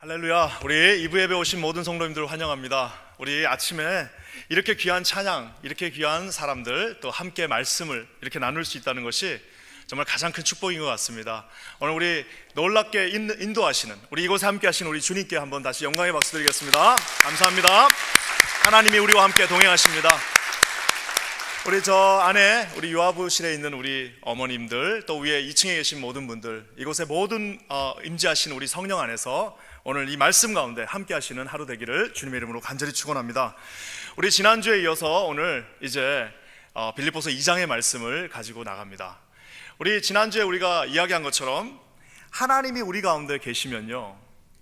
할렐루야. 우리 2부 예배 오신 모든 성도님들 환영합니다. 우리 아침에 이렇게 귀한 찬양, 이렇게 귀한 사람들 또 함께 말씀을 이렇게 나눌 수 있다는 것이 정말 가장 큰 축복인 것 같습니다. 오늘 우리 놀랍게 인도하시는, 우리 이곳에 함께 하신 우리 주님께 한번 다시 영광의 박수 드리겠습니다. 감사합니다. 하나님이 우리와 함께 동행하십니다. 우리 저 안에 우리 유아부실에 있는 우리 어머님들, 또 위에 2층에 계신 모든 분들, 이곳에 모든 임재하신 우리 성령 안에서 오늘 이 말씀 가운데 함께 하시는 하루 되기를 주님의 이름으로 간절히 축원합니다. 우리 지난주에 이어서 오늘 이제 빌립보서 2장의 말씀을 가지고 나갑니다. 우리 지난주에 우리가 이야기한 것처럼 하나님이 우리 가운데 계시면요,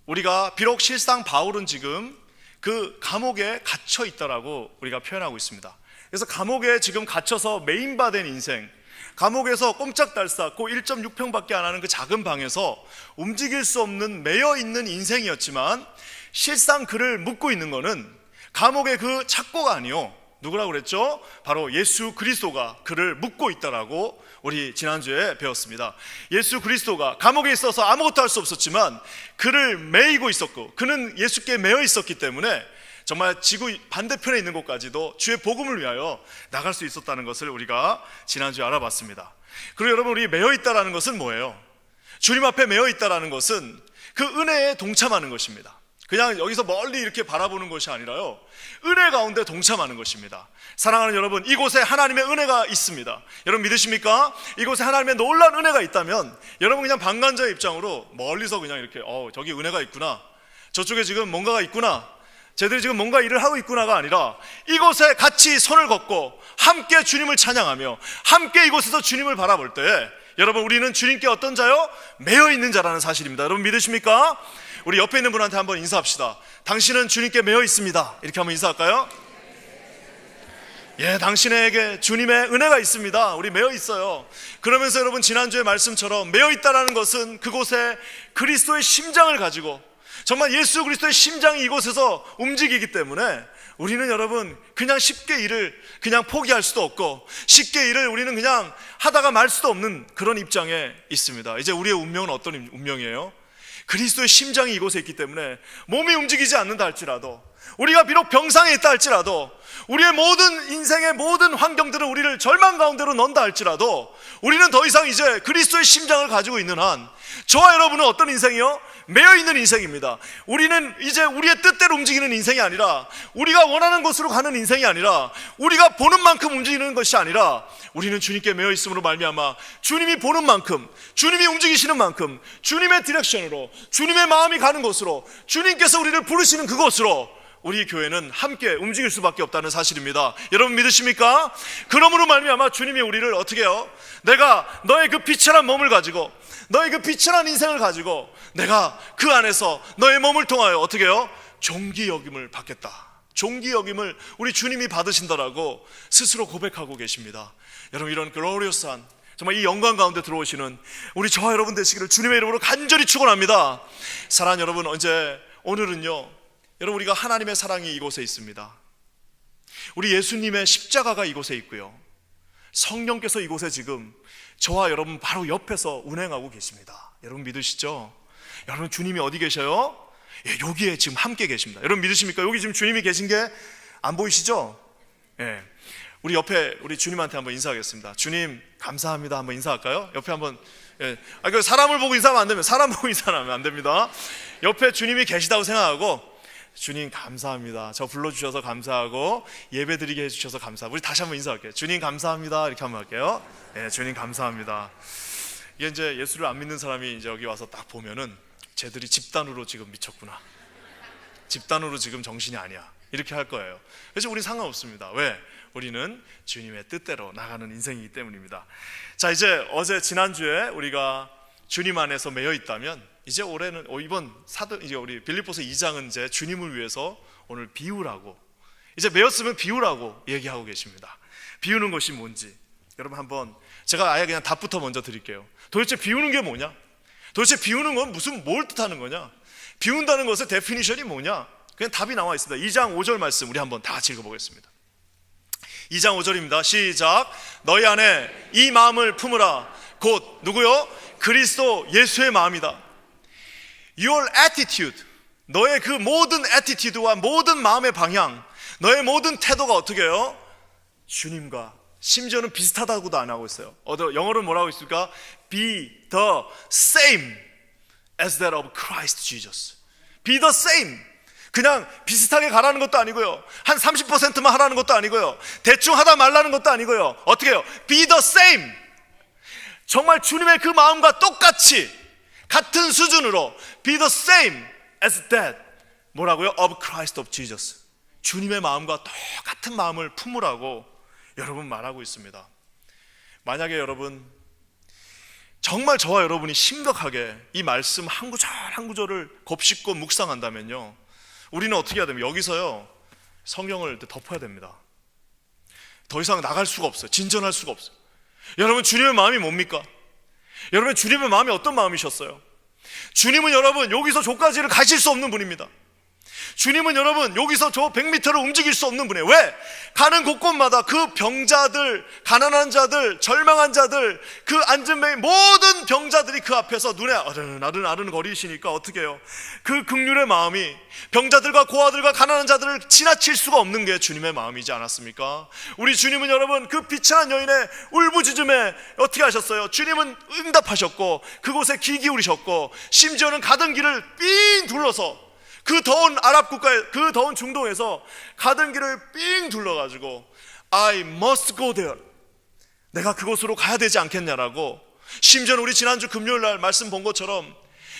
우리가 비록 실상 바울은 지금 그 감옥에 갇혀 있다라고 우리가 표현하고 있습니다. 그래서 감옥에 지금 갇혀서 메인바된 인생, 감옥에서 꼼짝달싹 1.6평밖에 안 하는 그 작은 방에서 움직일 수 없는 매여있는 인생이었지만, 실상 그를 묶고 있는 거는 감옥의 그 착고가 아니요, 누구라고 그랬죠? 바로 예수 그리스도가 그를 묶고 있다라고 우리 지난주에 배웠습니다. 예수 그리스도가 감옥에 있어서 아무것도 할 수 없었지만 그를 매이고 있었고, 그는 예수께 매여 있었기 때문에 정말 지구 반대편에 있는 곳까지도 주의 복음을 위하여 나갈 수 있었다는 것을 우리가 지난주에 알아봤습니다. 그리고 여러분, 우리 매여 있다라는 것은 뭐예요? 주님 앞에 매여 있다라는 것은 그 은혜에 동참하는 것입니다. 그냥 여기서 멀리 이렇게 바라보는 것이 아니라요, 은혜 가운데 동참하는 것입니다. 사랑하는 여러분, 이곳에 하나님의 은혜가 있습니다. 여러분 믿으십니까? 이곳에 하나님의 놀라운 은혜가 있다면 여러분 그냥 방관자의 입장으로 멀리서 그냥 이렇게 저기 은혜가 있구나, 저쪽에 지금 뭔가가 있구나, 쟤들이 지금 뭔가 일을 하고 있구나가 아니라, 이곳에 같이 손을 걷고 함께 주님을 찬양하며 함께 이곳에서 주님을 바라볼 때 여러분, 우리는 주님께 어떤 자요? 매여 있는 자라는 사실입니다. 여러분 믿으십니까? 우리 옆에 있는 분한테 한번 인사합시다. 당신은 주님께 매여 있습니다. 이렇게 한번 인사할까요? 예, 당신에게 주님의 은혜가 있습니다. 우리 매여 있어요. 그러면서 여러분, 지난주의 말씀처럼 매여 있다라는 것은 그곳에 그리스도의 심장을 가지고, 정말 예수 그리스도의 심장이 이곳에서 움직이기 때문에 우리는 여러분 그냥 쉽게 일을 그냥 포기할 수도 없고, 쉽게 일을 우리는 그냥 하다가 말 수도 없는 그런 입장에 있습니다. 이제 우리의 운명은 어떤 운명이에요? 그리스도의 심장이 이곳에 있기 때문에 몸이 움직이지 않는다 할지라도, 우리가 비록 병상에 있다 할지라도, 우리의 모든 인생의 모든 환경들은 우리를 절망 가운데로 넣는다 할지라도, 우리는 더 이상 이제 그리스도의 심장을 가지고 있는 한, 저와 여러분은 어떤 인생이요? 매여있는 인생입니다. 우리는 이제 우리의 뜻대로 움직이는 인생이 아니라, 우리가 원하는 곳으로 가는 인생이 아니라, 우리가 보는 만큼 움직이는 것이 아니라, 우리는 주님께 매여있음으로 말미암아 주님이 보는 만큼, 주님이 움직이시는 만큼, 주님의 디렉션으로, 주님의 마음이 가는 곳으로, 주님께서 우리를 부르시는 그곳으로 우리 교회는 함께 움직일 수밖에 없다는 사실입니다. 여러분 믿으십니까? 그러므로 말미암아 주님이 우리를 어떻게 해요? 내가 너의 그 비천한 몸을 가지고, 너의 그 비천한 인생을 가지고 내가 그 안에서 너의 몸을 통하여 어떻게 해요? 존귀 여김을 받겠다. 존귀 여김을 우리 주님이 받으신다라고 스스로 고백하고 계십니다. 여러분, 이런 글로리어스한 정말 이 영광 가운데 들어오시는 우리 저와 여러분 되시기를 주님의 이름으로 간절히 축원합니다. 사랑하는 여러분, 오늘은요, 여러분, 우리가 하나님의 사랑이 이곳에 있습니다. 우리 예수님의 십자가가 이곳에 있고요, 성령께서 이곳에 지금 저와 여러분 바로 옆에서 운행하고 계십니다. 여러분 믿으시죠? 여러분, 주님이 어디 계셔요? 예, 여기에 지금 함께 계십니다. 여러분 믿으십니까? 여기 지금 주님이 계신 게 안 보이시죠? 예, 우리 옆에 우리 주님한테 한번 인사하겠습니다. 주님 감사합니다 한번 인사할까요? 옆에 한번. 예, 그 사람을 보고 인사하면 안 됩니다. 사람 보고 인사하면 안 됩니다. 옆에 주님이 계시다고 생각하고, 주님 감사합니다, 저 불러주셔서 감사하고 예배드리게 해주셔서 감사하고, 우리 다시 한번 인사할게요. 주님 감사합니다 이렇게 한번 할게요. 예, 주님 감사합니다. 이게 이제 예수를 안 믿는 사람이 이제 여기 와서 딱 보면은 쟤들이 집단으로 지금 미쳤구나, 집단으로 지금 정신이 아니야, 이렇게 할 거예요. 그래서 우리는 상관없습니다. 왜? 우리는 주님의 뜻대로 나가는 인생이기 때문입니다. 자, 이제 지난주에 우리가 주님 안에서 매여 있다면, 이제 올해는 이제 우리 빌립보서 2장은 이제 주님을 위해서 오늘 비우라고, 이제 매였으면 비우라고 얘기하고 계십니다. 비우는 것이 뭔지 여러분 한번 제가 아예 그냥 답부터 먼저 드릴게요. 도대체 비우는 게 뭐냐? 도대체 비우는 건 뭘 뜻하는 거냐? 비운다는 것의 데피니션이 뭐냐? 그냥 답이 나와 있습니다. 2장 5절 말씀 우리 한번 다 같이 읽어보겠습니다. 2장 5절입니다. 시작. 너희 안에 이 마음을 품으라. 곧 누구요? 그리스도 예수의 마음이다. Your attitude, 너의 그 모든 애티튜드와 모든 마음의 방향, 너의 모든 태도가 어떻게 해요? 주님과 심지어는 비슷하다고도 안 하고 있어요. 영어로 뭐라고 있습니까? Be the same as that of Christ Jesus. Be the same. 그냥 비슷하게 가라는 것도 아니고요, 한 30%만 하라는 것도 아니고요, 대충 하다 말라는 것도 아니고요. 어떻게 해요? Be the same. 정말 주님의 그 마음과 똑같이 같은 수준으로 Be the same as that 뭐라고요? Of Christ of Jesus. 주님의 마음과 똑같은 마음을 품으라고 여러분 말하고 있습니다. 만약에 여러분 정말 저와 여러분이 심각하게 이 말씀 한 구절 한 구절을 곱씹고 묵상한다면요, 우리는 어떻게 해야 됩니까? 여기서요 성경을 덮어야 됩니다. 더 이상 나갈 수가 없어요. 진전할 수가 없어요. 여러분, 주님의 마음이 뭡니까? 여러분, 주님의 마음이 어떤 마음이셨어요? 주님은 여러분 여기서 저까지를 가실 수 없는 분입니다. 주님은 여러분 여기서 저 100m를 움직일 수 없는 분이에요. 왜? 가는 곳곳마다 그 병자들, 가난한 자들, 절망한 자들, 그 앉은 모든 병자들이 그 앞에서 눈에 아른아른 거리시니까 어떻게 해요? 그 긍휼의 마음이 병자들과 고아들과 가난한 자들을 지나칠 수가 없는 게 주님의 마음이지 않았습니까? 우리 주님은 여러분 그 비천한 여인의 울부짖음에 어떻게 하셨어요? 주님은 응답하셨고 그곳에 귀 기울이셨고 심지어는 가던 길을 삥 둘러서 그 더운 아랍 국가에, 그 더운 중동에서 가던 길을 삥 둘러가지고 I must go there, 내가 그곳으로 가야 되지 않겠냐라고, 심지어는 우리 지난주 금요일날 말씀 본 것처럼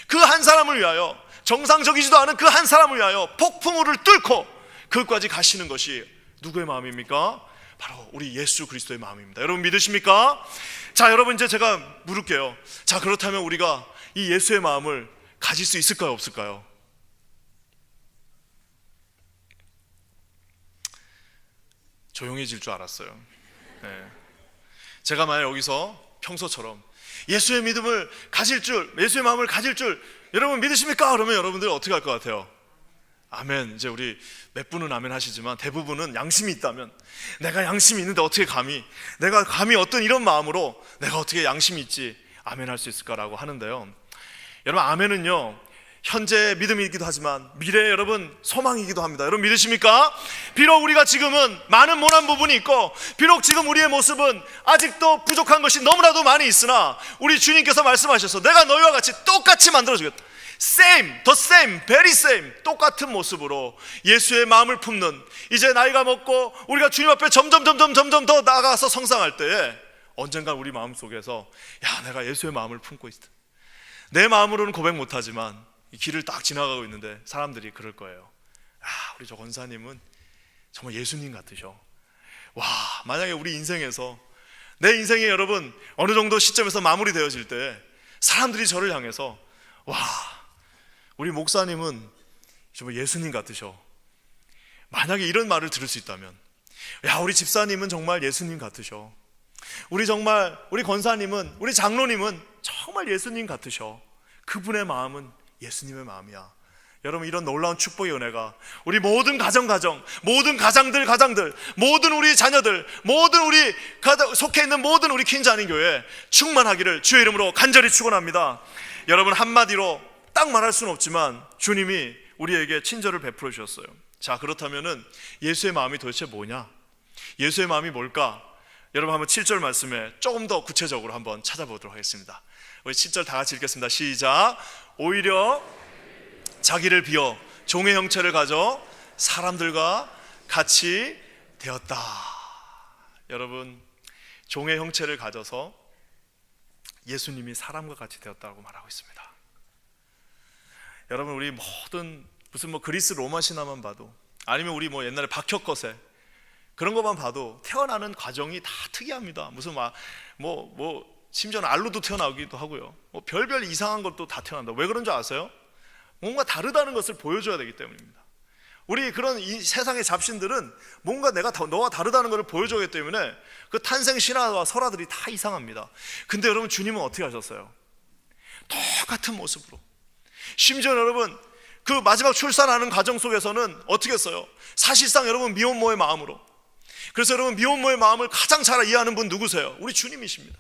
그 한 사람을 위하여, 정상적이지도 않은 그 한 사람을 위하여 폭풍우를 뚫고 그것까지 가시는 것이 누구의 마음입니까? 바로 우리 예수 그리스도의 마음입니다. 여러분 믿으십니까? 자, 여러분 이제 제가 물을게요. 자, 그렇다면 우리가 이 예수의 마음을 가질 수 있을까요, 없을까요? 조용해질 줄 알았어요. 네. 제가 만약 여기서 평소처럼 예수의 믿음을 가질 줄, 예수의 마음을 가질 줄 여러분 믿으십니까? 그러면 여러분들 어떻게 할 것 같아요? 아멘. 이제 우리 몇 분은 아멘 하시지만 대부분은 양심이 있다면, 내가 양심이 있는데 어떻게 감히, 내가 감히 어떤 이런 마음으로 내가 어떻게 양심이 있지 아멘 할 수 있을까라고 하는데요, 여러분 아멘은요 현재의 믿음이기도 하지만 미래의 여러분 소망이기도 합니다. 여러분 믿으십니까? 비록 우리가 지금은 많은 모난 부분이 있고, 비록 지금 우리의 모습은 아직도 부족한 것이 너무나도 많이 있으나 우리 주님께서 말씀하셔서 내가 너희와 같이 똑같이 만들어주겠다. Same, the same, very same, 똑같은 모습으로 예수의 마음을 품는, 이제 나이가 먹고 우리가 주님 앞에 점점 더 나아가서 성장할 때에 언젠가 우리 마음속에서 야, 내가 예수의 마음을 품고 있다. 내 마음으로는 고백 못하지만 이 길을 딱 지나가고 있는데 사람들이 그럴 거예요. 아, 우리 저 권사님은 정말 예수님 같으셔. 와, 만약에 우리 인생에서, 내 인생이 여러분 어느 정도 시점에서 마무리되어질 때 사람들이 저를 향해서 와, 우리 목사님은 정말 예수님 같으셔. 만약에 이런 말을 들을 수 있다면, 야, 우리 집사님은 정말 예수님 같으셔. 우리 권사님은, 우리 장로님은 정말 예수님 같으셔. 그분의 마음은 예수님의 마음이야. 여러분, 이런 놀라운 축복의 은혜가 우리 모든 가정, 모든 가장들, 모든 우리 자녀들, 모든 우리 속해 있는 모든 우리 퀸즈 아닌 교회 충만하기를 주의 이름으로 간절히 축원합니다. 여러분, 한마디로 딱 말할 수는 없지만 주님이 우리에게 친절을 베풀어 주셨어요. 자, 그렇다면은 예수의 마음이 도대체 뭐냐? 예수의 마음이 뭘까? 여러분 한번 7절 말씀에 조금 더 구체적으로 한번 찾아보도록 하겠습니다. 우리 7절 다 같이 읽겠습니다. 시작. 오히려 자기를 비워 종의 형체를 가져 사람들과 같이 되었다. 여러분, 종의 형체를 가져서 예수님이 사람과 같이 되었다고 말하고 있습니다. 여러분, 우리 모든 무슨 그리스 로마 신화만 봐도, 아니면 우리 옛날에 박혁거세 그런 것만 봐도 태어나는 과정이 다 특이합니다. 무슨 심지어는 알로도 태어나기도 하고요. 별별 이상한 것도 다 태어난다. 왜 그런 줄 아세요? 뭔가 다르다는 것을 보여줘야 되기 때문입니다. 우리 그런 이 세상의 잡신들은 뭔가 너와 다르다는 것을 보여줘야 하기 때문에 그 탄생 신화와 설화들이 다 이상합니다. 근데 여러분, 주님은 어떻게 하셨어요? 똑같은 모습으로. 심지어 여러분, 그 마지막 출산하는 과정 속에서는 어떻게 했어요? 사실상 여러분 미혼모의 마음으로. 그래서 여러분, 미혼모의 마음을 가장 잘 이해하는 분 누구세요? 우리 주님이십니다.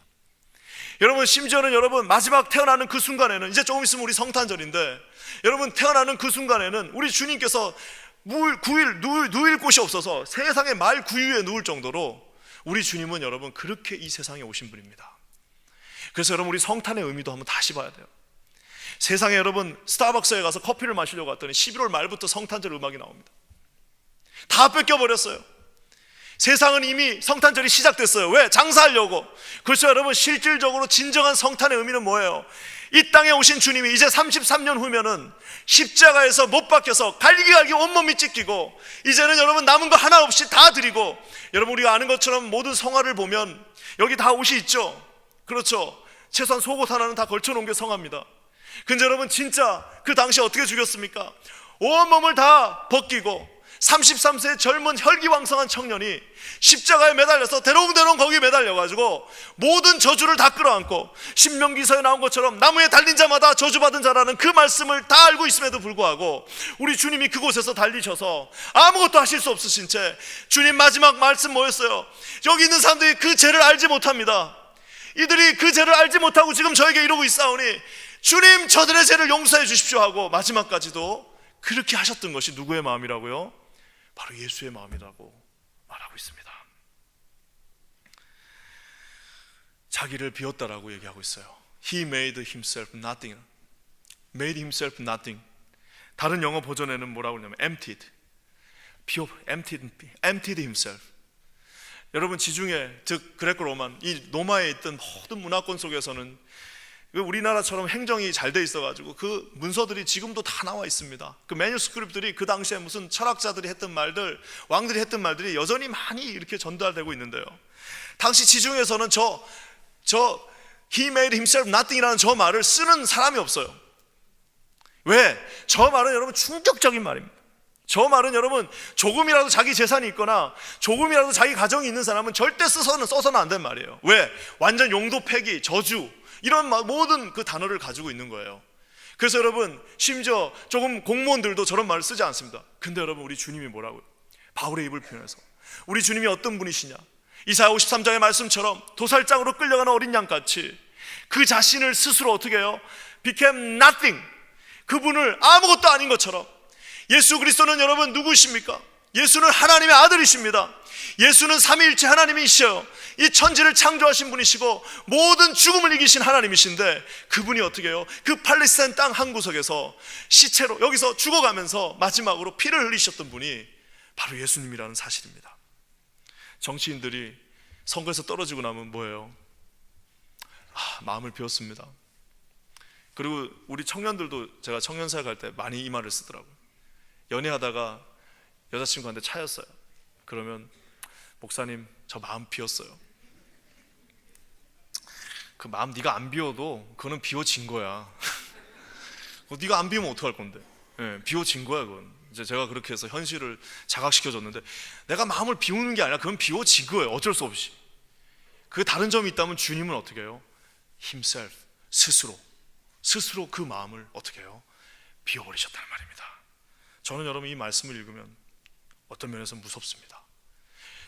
여러분, 심지어는 여러분 마지막 태어나는 그 순간에는, 이제 조금 있으면 우리 성탄절인데, 여러분 태어나는 그 순간에는 우리 주님께서 누일 곳이 없어서 세상의 말 구유에 누울 정도로 우리 주님은 여러분 그렇게 이 세상에 오신 분입니다. 그래서 여러분, 우리 성탄의 의미도 한번 다시 봐야 돼요. 세상에 여러분 스타벅스에 가서 커피를 마시려고 갔더니 11월 말부터 성탄절 음악이 나옵니다. 다 뺏겨버렸어요. 세상은 이미 성탄절이 시작됐어요. 왜? 장사하려고. 그렇죠 여러분, 실질적으로 진정한 성탄의 의미는 뭐예요? 이 땅에 오신 주님이 이제 33년 후면은 십자가에서 못 박혀서 갈기갈기 온몸이 찢기고, 이제는 여러분 남은 거 하나 없이 다 드리고, 여러분 우리가 아는 것처럼 모든 성화를 보면 여기 다 옷이 있죠. 그렇죠. 최소한 속옷 하나는 다 걸쳐놓은 게 성화입니다. 근데 여러분 진짜 그 당시에 어떻게 죽였습니까? 온몸을 다 벗기고 33세의 젊은 혈기왕성한 청년이 십자가에 매달려서 대롱대롱 거기에 매달려가지고 모든 저주를 다 끌어안고, 신명기서에 나온 것처럼 나무에 달린 자마다 저주받은 자라는 그 말씀을 다 알고 있음에도 불구하고 우리 주님이 그곳에서 달리셔서 아무것도 하실 수 없으신 채, 주님 마지막 말씀 뭐였어요? 여기 있는 사람들이 그 죄를 알지 못합니다. 이들이 그 죄를 알지 못하고 지금 저에게 이러고 있사오니 주님 저들의 죄를 용서해 주십시오 하고 마지막까지도 그렇게 하셨던 것이 누구의 마음이라고요? 바로 예수의 마음이라고 말하고 있습니다. 자기를 비웠다라고 얘기하고 있어요. He made himself nothing. Made himself nothing. 다른 영어 버전에는 뭐라고 그러냐면 emptied. emptied himself. 여러분 지중해, 즉 그레코 로만, 이 로마에 있던 모든 문화권 속에서는 우리나라처럼 행정이 잘 돼 있어가지고 그 문서들이 지금도 다 나와 있습니다. 그 매뉴스크립트들이 그 당시에 무슨 철학자들이 했던 말들, 왕들이 했던 말들이 여전히 많이 이렇게 전달되고 있는데요, 당시 지중해에서는 He made himself nothing이라는 저 말을 쓰는 사람이 없어요. 왜? 저 말은 여러분 충격적인 말입니다. 저 말은 여러분 조금이라도 자기 재산이 있거나 조금이라도 자기 가정이 있는 사람은 절대 써서는 안 된 말이에요. 왜? 완전 용도 폐기, 저주, 이런 모든 그 단어를 가지고 있는 거예요. 그래서 여러분 심지어 조금 공무원들도 저런 말을 쓰지 않습니다. 근데 여러분 우리 주님이 뭐라고요? 바울의 입을 표현해서 우리 주님이 어떤 분이시냐, 이사야 53장의 말씀처럼 도살장으로 끌려가는 어린 양같이 그 자신을 스스로 어떻게 해요? became nothing. 그분을 아무것도 아닌 것처럼. 예수 그리스도는 여러분 누구십니까? 예수는 하나님의 아들이십니다. 예수는 삼위일체 하나님이시여, 이 천지를 창조하신 분이시고 모든 죽음을 이기신 하나님이신데, 그분이 어떻게 해요? 그 팔레스타인 땅 한 구석에서 시체로 여기서 죽어가면서 마지막으로 피를 흘리셨던 분이 바로 예수님이라는 사실입니다. 정치인들이 선거에서 떨어지고 나면 뭐예요? 마음을 비웠습니다. 그리고 우리 청년들도, 제가 청년사회 갈 때 많이 이 말을 쓰더라고요. 연애하다가 여자친구한테 차였어요. 그러면 목사님 저 마음 비웠어요. 그 마음 네가 안 비워도 그거는 비워진 거야. 네가 안 비우면 어떡할 건데? 네, 비워진 거야 그건. 이제 제가 그렇게 해서 현실을 자각시켜줬는데, 내가 마음을 비우는 게 아니라 그건 비워진 거예요. 어쩔 수 없이. 그 다른 점이 있다면 주님은 어떻게 해요? himself, 스스로 그 마음을 어떻게 해요? 비워버리셨다는 말입니다. 저는 여러분 이 말씀을 읽으면 어떤 면에서 무섭습니다.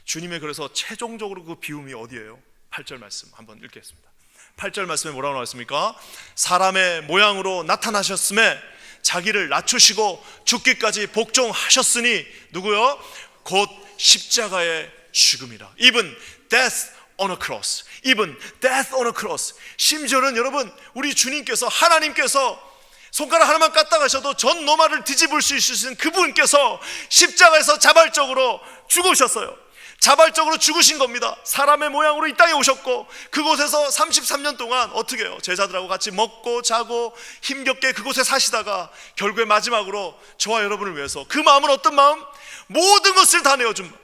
주님의 그래서 최종적으로 그 비움이 어디예요? 8절 말씀 한번 읽겠습니다. 8절 말씀에 뭐라고 나왔습니까? 사람의 모양으로 나타나셨음에 자기를 낮추시고 죽기까지 복종하셨으니 누구요? 곧 십자가의 죽음이라. Even death on a cross. Even death on a cross. 심지어는 여러분 우리 주님께서, 하나님께서 손가락 하나만 깠다 가셔도 전 노마를 뒤집을 수 있으신 그분께서 십자가에서 자발적으로 죽으셨어요. 자발적으로 죽으신 겁니다. 사람의 모양으로 이 땅에 오셨고 그곳에서 33년 동안 어떻게 해요? 제자들하고 같이 먹고 자고 힘겹게 그곳에 사시다가 결국에 마지막으로 저와 여러분을 위해서, 그 마음은 어떤 마음? 모든 것을 다 내어준 마음.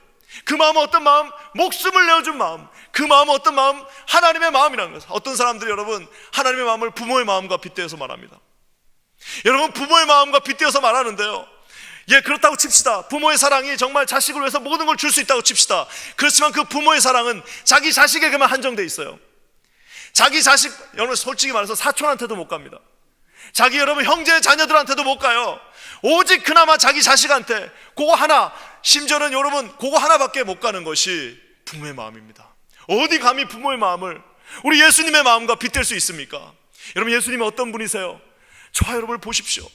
그 마음은 어떤 마음? 목숨을 내어준 마음. 그 마음은 어떤 마음? 하나님의 마음이라는 거예요. 어떤 사람들이 여러분 하나님의 마음을 부모의 마음과 빗대어서 말합니다. 여러분 부모의 마음과 빗대어서 말하는데요, 예, 그렇다고 칩시다. 부모의 사랑이 정말 자식을 위해서 모든 걸 줄 수 있다고 칩시다. 그렇지만 그 부모의 사랑은 자기 자식에게만 한정돼 있어요. 자기 자식, 여러분 솔직히 말해서 사촌한테도 못 갑니다. 자기 여러분 형제 자녀들한테도 못 가요. 오직 그나마 자기 자식한테 그거 하나, 심지어는 여러분 그거 하나밖에 못 가는 것이 부모의 마음입니다. 어디 감히 부모의 마음을, 우리 예수님의 마음과 빗댈 수 있습니까? 여러분, 예수님이 어떤 분이세요? 저와 여러분을 보십시오.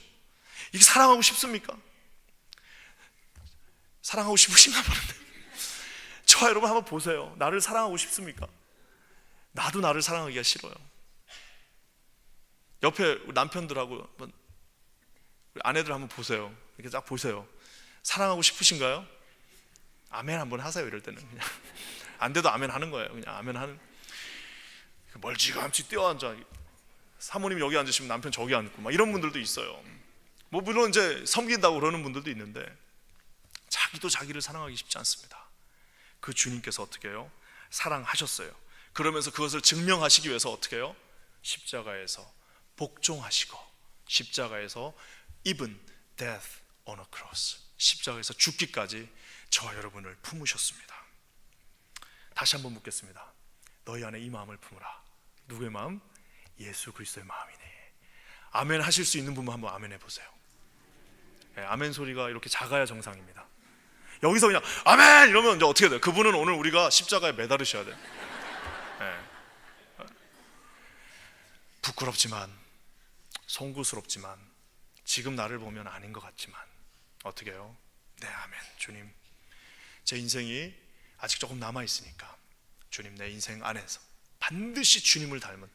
이게 사랑하고 싶습니까? 사랑하고 싶으신가 보는데 저와 여러분 한번 보세요. 나를 사랑하고 싶습니까? 나도 나를 사랑하기가 싫어요. 옆에 남편들하고 한번, 아내들 한번 보세요. 이렇게 딱 보세요. 사랑하고 싶으신가요? 아멘 한번 하세요. 이럴 때는 그냥 안 돼도 아멘 하는 거예요. 그냥 아멘 하는. 멀찌감치 뛰어앉아. 사모님 여기 앉으시면 남편 저기 앉고 막 이런 분들도 있어요. 뭐 물론 이제 섬긴다고 그러는 분들도 있는데 자기도 자기를 사랑하기 쉽지 않습니다. 그 주님께서 어떻게 해요? 사랑하셨어요. 그러면서 그것을 증명하시기 위해서 어떻게 해요? 십자가에서 복종하시고 십자가에서 even death on a cross, 십자가에서 죽기까지 저와 여러분을 품으셨습니다. 다시 한번 묻겠습니다. 너희 안에 이 마음을 품으라. 누구의 마음? 예수 그리스도의 마음이네. 아멘 하실 수 있는 분만 한번 아멘 해보세요. 네, 아멘 소리가 이렇게 작아야 정상입니다. 여기서 그냥 아멘 이러면 이제 어떻게 돼요? 그분은 오늘 우리가 십자가에 매달으셔야 돼요. 네. 부끄럽지만 송구스럽지만 지금 나를 보면 아닌 것 같지만 어떻게 해요? 네, 아멘. 주님, 제 인생이 아직 조금 남아있으니까 주님, 내 인생 안에서 반드시 주님을 닮은,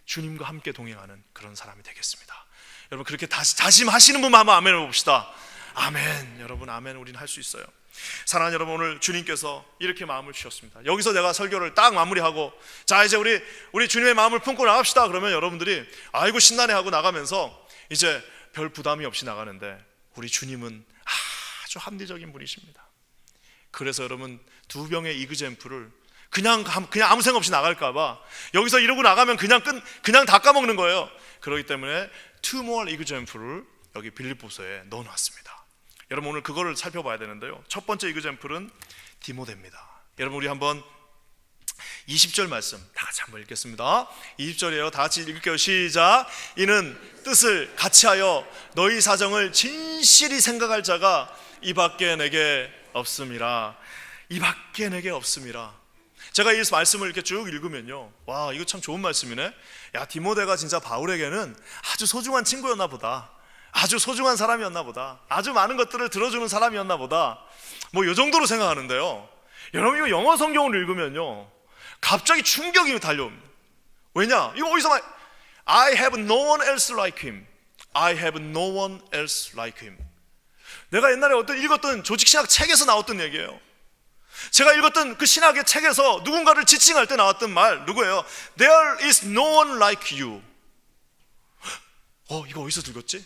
주님과 함께 동행하는 그런 사람이 되겠습니다. 여러분, 그렇게 다짐하시는 분만 한번 아멘 해봅시다. 아멘. 여러분, 아멘. 우리는 할 수 있어요. 사랑하는 여러분, 오늘 주님께서 이렇게 마음을 주셨습니다. 여기서 내가 설교를 딱 마무리하고, 자 이제 우리 주님의 마음을 품고 나갑시다 그러면 여러분들이 아이고 신나네 하고 나가면서 이제 별 부담이 없이 나가는데, 우리 주님은 아주 합리적인 분이십니다. 그래서 여러분, 두 병의 이그젬플을 그냥 아무 생각 없이 나갈까봐 여기서 이러고 나가면 그냥 다 까먹는 거예요. 그렇기 때문에 two more example을 여기 빌립보서에 넣어놨습니다. 여러분, 오늘 그거를 살펴봐야 되는데요. 첫 번째 example은 디모데입니다. 여러분, 우리 한번 20절 말씀 다 같이 한번 읽겠습니다. 20절이에요. 다 같이 읽을게요. 시작. 이는 뜻을 같이하여 너희 사정을 진실히 생각할 자가 이 밖에 내게 없음이라. 이 밖에 내게 없음이라. 제가 이 말씀을 이렇게 쭉 읽으면요, 와, 이거 참 좋은 말씀이네. 야, 디모데가 진짜 바울에게는 아주 소중한 친구였나 보다, 아주 소중한 사람이었나 보다, 아주 많은 것들을 들어주는 사람이었나 보다, 뭐 이 정도로 생각하는데요, 여러분, 이거 영어 성경을 읽으면요 갑자기 충격이 달려옵니다. 왜냐? 이거 어디서 I have no one else like him. I have no one else like him. 내가 옛날에 읽었던 조직신학 책에서 나왔던 얘기예요. 제가 읽었던 그 신학의 책에서 누군가를 지칭할 때 나왔던 말, 누구예요? There is no one like you. 이거 어디서 들었지?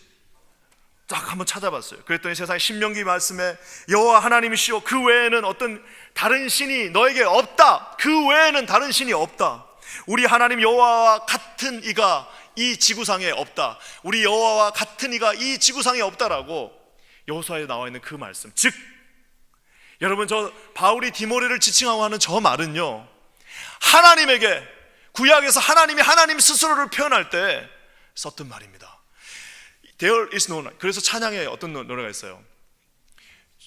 딱 한번 찾아봤어요. 그랬더니 세상에 신명기 말씀에 여호와 하나님이시오, 그 외에는 어떤 다른 신이 너에게 없다. 그 외에는 다른 신이 없다. 우리 하나님 여호와와 같은 이가 이 지구상에 없다. 우리 여호와와 같은 이가 이 지구상에 없다라고 여호수아에 나와 있는 그 말씀, 즉 여러분, 저 바울이 디모데를 지칭하고 하는 저 말은요, 하나님에게, 구약에서 하나님이 하나님 스스로를 표현할 때 썼던 말입니다. There is no one. 그래서 찬양에 어떤 노래가 있어요.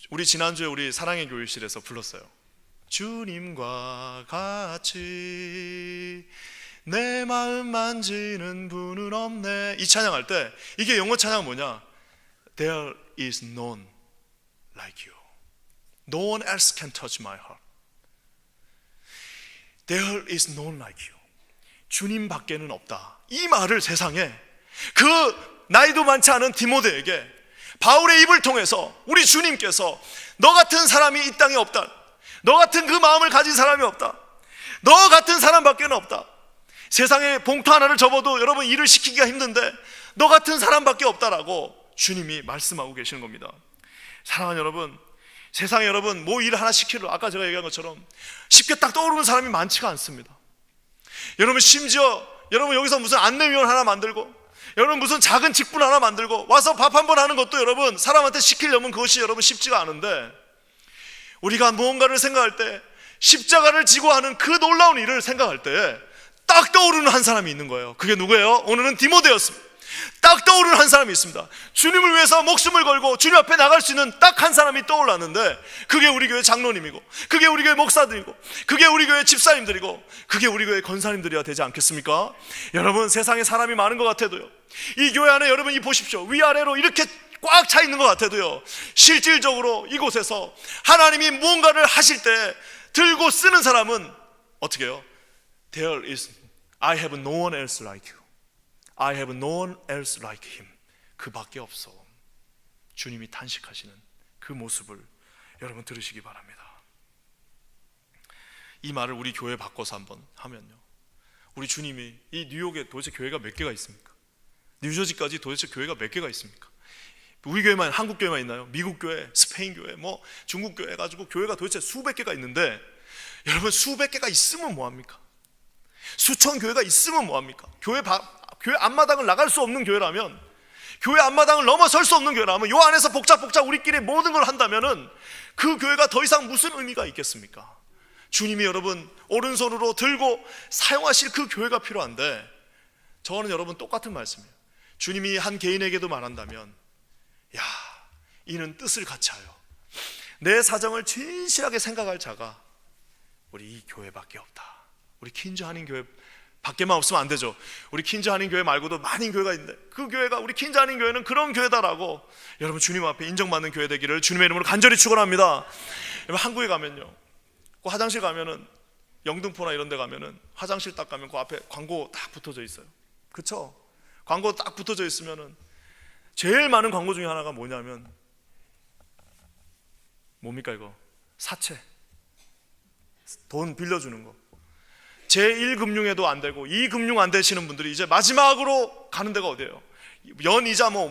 우리 지난주에 우리 사랑의 교회실에서 불렀어요. 주님과 같이 내 마음 만지는 분은 없네. 이 찬양할 때, 이게 영어 찬양은 뭐냐? There is none like you. No one else can touch my heart. There is none like you. 주님 밖에는 없다. 이 말을 세상에 그 나이도 많지 않은 디모데에게 바울의 입을 통해서 우리 주님께서 너 같은 사람이 이 땅에 없다. 너 같은 그 마음을 가진 사람이 없다. 너 같은 사람밖에는 없다. 세상에 봉투 하나를 접어도 여러분 일을 시키기가 힘든데 너 같은 사람밖에 없다라고 주님이 말씀하고 계시는 겁니다. 사랑하는 여러분, 세상에 여러분 뭐 일 하나 시키려, 아까 제가 얘기한 것처럼 쉽게 딱 떠오르는 사람이 많지가 않습니다. 여러분, 심지어 여러분 여기서 무슨 안내위원 하나 만들고, 여러분 무슨 작은 직분 하나 만들고 와서 밥 한 번 하는 것도 여러분 사람한테 시키려면 그것이 여러분 쉽지가 않은데, 우리가 무언가를 생각할 때 십자가를 지고 하는 그 놀라운 일을 생각할 때 딱 떠오르는 한 사람이 있는 거예요. 그게 누구예요? 오늘은 디모데였습니다. 딱 떠오르는 한 사람이 있습니다. 주님을 위해서 목숨을 걸고 주님 앞에 나갈 수 있는 딱 한 사람이 떠올랐는데, 그게 우리 교회 장로님이고, 그게 우리 교회 목사들이고, 그게 우리 교회 집사님들이고, 그게 우리 교회 권사님들이어야 되지 않겠습니까? 여러분, 세상에 사람이 많은 것 같아도요, 이 교회 안에 여러분이 보십시오. 위아래로 이렇게 꽉 차 있는 것 같아도요, 실질적으로 이곳에서 하나님이 무언가를 하실 때 들고 쓰는 사람은 어떻게 해요? I have no one else like you. I have no one else like him. 그 밖에 없어. 주님이 탄식하시는 그 모습을 여러분 들으시기 바랍니다. 이 말을 우리 교회 바꿔서 한번 하면요, 우리 주님이 이 뉴욕에 도대체 교회가 몇 개가 있습니까? 뉴저지까지 도대체 교회가 몇 개가 있습니까? 우리 교회만, 한국 교회만 있나요? 미국 교회, 스페인 교회, 뭐 중국 교회 해가지고 교회가 도대체 수백 개가 있는데, 여러분 수백 개가 있으면 뭐합니까? 수천 교회가 있으면 뭐합니까? 교회 앞마당을 나갈 수 없는 교회라면, 교회 앞마당을 넘어설 수 없는 교회라면, 요 안에서 복잡복잡 우리끼리 모든 걸 한다면은 그 교회가 더 이상 무슨 의미가 있겠습니까? 주님이 여러분 오른손으로 들고 사용하실 그 교회가 필요한데, 저는 여러분 똑같은 말씀이에요. 주님이 한 개인에게도 말한다면, 야, 이는 뜻을 같이하여 내 사정을 진실하게 생각할 자가 우리 이 교회밖에 없다. 우리 킨즈 한인 교회 밖에만 없으면 안 되죠. 우리 킨즈 한인 교회 말고도 많은 교회가 있는데, 그 교회가, 우리 킨즈 한인 교회는 그런 교회다라고 여러분 주님 앞에 인정받는 교회 되기를 주님의 이름으로 간절히 축원합니다. 여러분 한국에 가면요, 그 화장실 가면은, 영등포나 이런 데 가면은 화장실 딱 가면 그 앞에 광고 딱 붙어져 있어요. 그쵸? 광고 딱 붙어져 있으면은 제일 많은 광고 중에 하나가 뭐냐면, 뭡니까 이거? 사채, 돈 빌려주는 거. 제1금융에도 안 되고 2금융 안 되시는 분들이 이제 마지막으로 가는 데가 어디예요? 연이자 뭐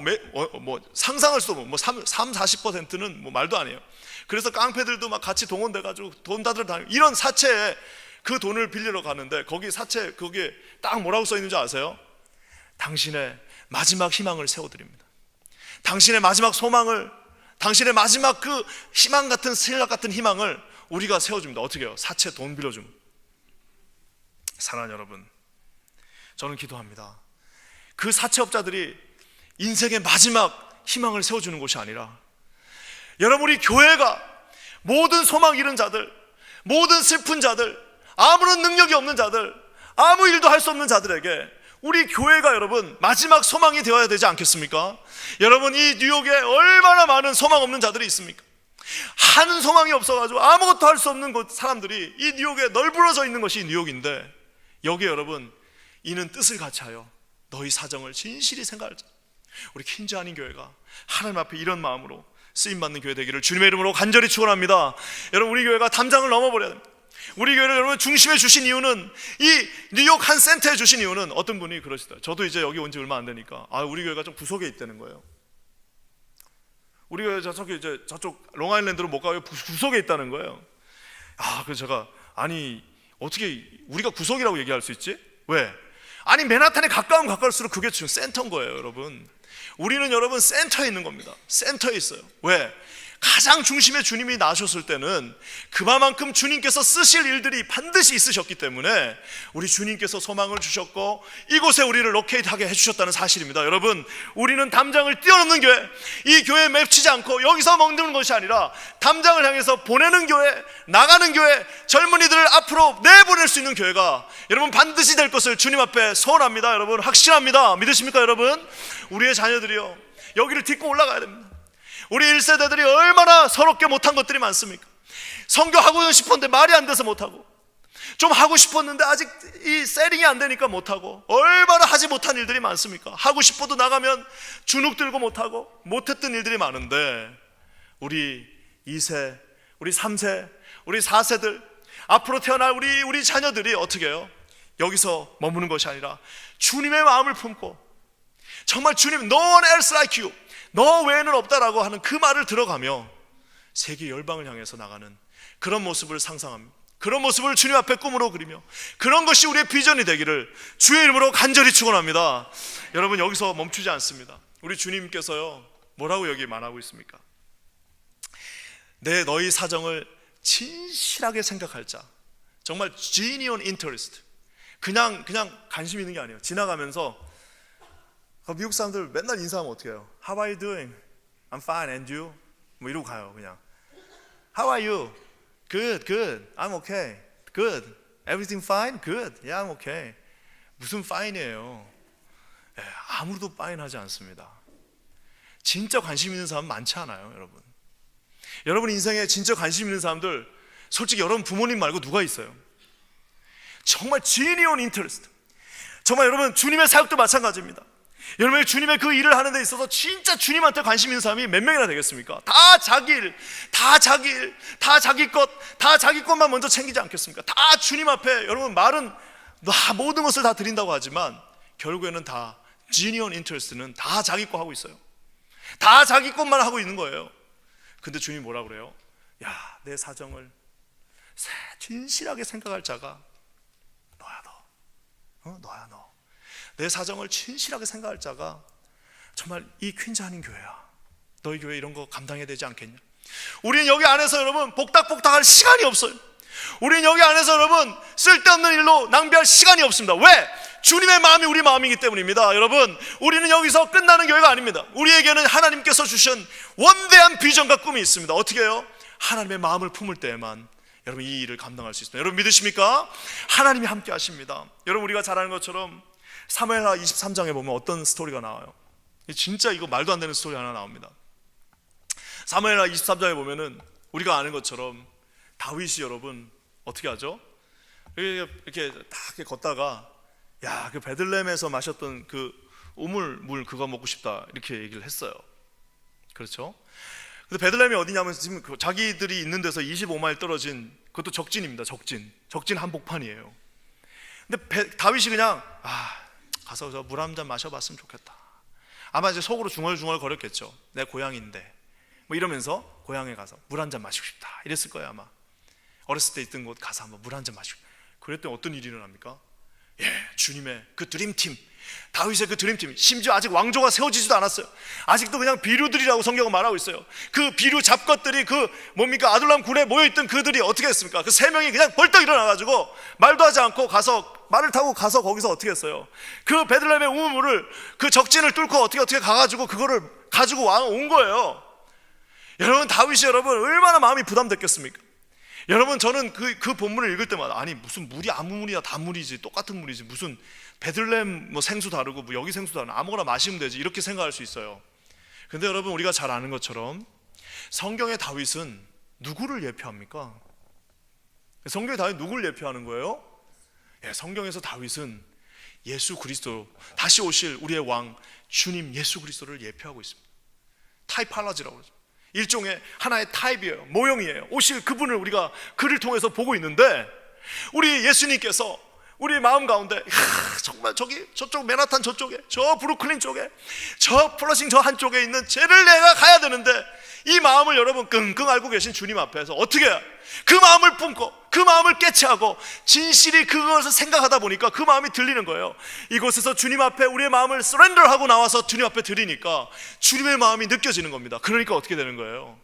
상상할 수 없는 뭐 40%는 뭐 말도 안 해요. 그래서 깡패들도 막 같이 동원돼가지고 돈 다들 다니고, 이런 사채에 그 돈을 빌리러 가는데, 거기 사채 거기에 딱 뭐라고 써 있는지 아세요? 당신의 마지막 희망을 세워드립니다. 당신의 마지막 소망을, 당신의 마지막 그 희망 같은, 생각 같은 희망을 우리가 세워줍니다. 어떻게 해요? 사채 돈 빌려주면. 사랑하는 여러분, 저는 기도합니다. 그 사채업자들이 인생의 마지막 희망을 세워주는 곳이 아니라, 여러분 우리 교회가 모든 소망 잃은 자들, 모든 슬픈 자들, 아무런 능력이 없는 자들, 아무 일도 할 수 없는 자들에게 우리 교회가 여러분 마지막 소망이 되어야 되지 않겠습니까? 여러분 이 뉴욕에 얼마나 많은 소망 없는 자들이 있습니까? 하는 소망이 없어가지고 아무것도 할 수 없는 사람들이 이 뉴욕에 널브러져 있는 것이 뉴욕인데, 여기에 여러분, 이는 뜻을 같이하여 너희 사정을 진실히 생각할 자, 우리 킨즈 한인 교회가 하나님 앞에 이런 마음으로 쓰임받는 교회 되기를 주님의 이름으로 간절히 축원합니다. 여러분 우리 교회가 담장을 넘어버려야 됩니다. 우리 교회를 여러분 중심에 주신 이유는, 이 뉴욕 한 센터에 주신 이유는, 어떤 분이 그러시더라고요. 저도 이제 여기 온 지 얼마 안 되니까, 우리 교회가 좀 구석에 있다는 거예요. 우리 교회 저쪽 롱아일랜드로 못 가요. 구석에 있다는 거예요. 그래서 제가, 아니 어떻게 우리가 구석이라고 얘기할 수 있지? 왜? 아니 맨하탄에 가까우면 가까울수록 그게 지금 센터인 거예요. 여러분, 우리는 여러분 센터에 있는 겁니다. 센터에 있어요. 왜? 가장 중심에 주님이 나셨을 때는 그만큼 주님께서 쓰실 일들이 반드시 있으셨기 때문에 우리 주님께서 소망을 주셨고 이곳에 우리를 로케이트하게 해주셨다는 사실입니다. 여러분, 우리는 담장을 뛰어넘는 교회, 이 교회에 맺히지 않고 여기서 먹는 것이 아니라 담장을 향해서 보내는 교회, 나가는 교회, 젊은이들을 앞으로 내보낼 수 있는 교회가 여러분 반드시 될 것을 주님 앞에 소원합니다. 여러분 확신합니다. 믿으십니까? 여러분, 우리의 자녀들이요, 여기를 딛고 올라가야 됩니다. 우리 1세대들이 얼마나 서럽게 못한 것들이 많습니까? 선교하고 싶었는데 말이 안 돼서 못하고, 좀 하고 싶었는데 아직 이 세링이 안 되니까 못하고, 얼마나 하지 못한 일들이 많습니까? 하고 싶어도 나가면 주눅 들고 못하고, 못했던 일들이 많은데, 우리 2세, 우리 3세, 우리 4세들, 앞으로 태어날 우리 자녀들이 어떻게 해요? 여기서 머무는 것이 아니라 주님의 마음을 품고, 정말 주님, no one else like you, 너 외에는 없다라고 하는 그 말을 들어가며 세계 열방을 향해서 나가는 그런 모습을 상상합니다. 그런 모습을 주님 앞에 꿈으로 그리며, 그런 것이 우리의 비전이 되기를 주의 이름으로 간절히 축원합니다. 여러분, 여기서 멈추지 않습니다. 우리 주님께서요, 뭐라고 여기 말하고 있습니까? 너희 사정을 진실하게 생각할 자, 정말 genuine interest, 그냥 관심 있는 게 아니에요. 지나가면서 미국 사람들 맨날 인사하면 어떻게 해요? How are you doing? I'm fine, and you? 뭐 이러고 가요. 그냥 How are you? Good, good. I'm okay. Good. Everything fine? Good. Yeah, I'm okay. 무슨 fine이에요? 아무도 fine하지 않습니다. 진짜 관심 있는 사람 많지 않아요, 여러분? 여러분 인생에 진짜 관심 있는 사람들 솔직히 여러분 부모님 말고 누가 있어요? 정말 genuine interest. 정말 여러분 주님의 사역도 마찬가지입니다. 여러분이 주님의 그 일을 하는 데 있어서 진짜 주님한테 관심 있는 사람이 몇 명이나 되겠습니까? 다 자기 일, 다 자기 일, 다 자기 것, 다 자기 것만 먼저 챙기지 않겠습니까? 다 주님 앞에 여러분 말은 모든 것을 다 드린다고 하지만 결국에는 다 genuine interest는 다 자기 거 하고 있어요. 다 자기 것만 하고 있는 거예요. 근데 주님이 뭐라 그래요? 야, 내 사정을 진실하게 생각할 자가 너야 너. 너야 너. 내 사정을 진실하게 생각할 자가 정말 이 퀸즈 한인 교회야. 너희 교회 이런 거 감당해야 되지 않겠냐? 우리는 여기 안에서 여러분 복닥복닥할 시간이 없어요. 우리는 여기 안에서 여러분 쓸데없는 일로 낭비할 시간이 없습니다. 왜? 주님의 마음이 우리 마음이기 때문입니다. 여러분 우리는 여기서 끝나는 교회가 아닙니다. 우리에게는 하나님께서 주신 원대한 비전과 꿈이 있습니다. 어떻게 해요? 하나님의 마음을 품을 때에만 여러분 이 일을 감당할 수 있습니다. 여러분 믿으십니까? 하나님이 함께 하십니다. 여러분 우리가 잘 아는 것처럼 사무엘하 23장에 보면 어떤 스토리가 나와요? 진짜 이거 말도 안 되는 스토리 하나 나옵니다. 사무엘하 23장에 보면은 우리가 아는 것처럼 다윗이 여러분 어떻게 하죠? 이렇게 딱 이렇게 걷다가 야, 그 베들레헴에서 마셨던 그 우물물 그거 먹고 싶다 이렇게 얘기를 했어요. 그렇죠? 근데 베들레헴이 어디냐면 지금 자기들이 있는 데서 25마일 떨어진 그것도 적진입니다. 적진 한복판이에요. 근데 다윗이 그냥 가서 저 물 한 잔 마셔봤으면 좋겠다. 아마 이제 속으로 중얼중얼 거렸겠죠. 내 고향인데 뭐 이러면서 고향에 가서 물 한 잔 마시고 싶다 이랬을 거예요. 아마 어렸을 때 있던 곳 가서 한번 물 한 잔 마시고. 그랬더니 어떤 일이 일어납니까? 주님의 그 드림팀, 다윗의 그 드림팀, 심지어 아직 왕조가 세워지지도 않았어요. 아직도 그냥 비류들이라고 성경은 말하고 있어요. 그 비류 잡것들이 그 뭡니까 아둘람 굴에 모여있던 그들이 어떻게 했습니까? 그 세 명이 그냥 벌떡 일어나가지고 말도 하지 않고 가서 말을 타고 가서 거기서 어떻게 했어요? 그 베들레헴의 우물을 그 적진을 뚫고 어떻게 가가지고 그거를 가지고 온 거예요. 여러분 다윗이 여러분 얼마나 마음이 부담됐겠습니까? 여러분 저는 그 본문을 읽을 때마다 아니 무슨 물이 아무 물이야 다 물이지 똑같은 물이지 무슨 베들레헴 뭐 생수 다르고 뭐 여기 생수 다르고 아무거나 마시면 되지 이렇게 생각할 수 있어요. 근데 여러분 우리가 잘 아는 것처럼 성경의 다윗은 누구를 예표합니까? 성경의 다윗 누구를 예표하는 거예요? 성경에서 다윗은 예수 그리스도 다시 오실 우리의 왕 주님 예수 그리스도를 예표하고 있습니다. 타이팔라지라고 그러죠. 일종의 하나의 타입이에요. 모형이에요. 오실 그분을 우리가 그를 통해서 보고 있는데 우리 예수님께서 우리 마음 가운데 정말 저쪽 맨하탄 저쪽에 저 브루클린 쪽에 저 플러싱 저 한쪽에 있는 쟤를 내가 가야 되는데 이 마음을 여러분 끙끙 앓고 계신 주님 앞에서 어떻게 그 마음을 품고 그 마음을 깨치하고 진실이 그것을 생각하다 보니까 그 마음이 들리는 거예요. 이곳에서 주님 앞에 우리의 마음을 서렌더하고 나와서 주님 앞에 드리니까 주님의 마음이 느껴지는 겁니다. 그러니까 어떻게 되는 거예요?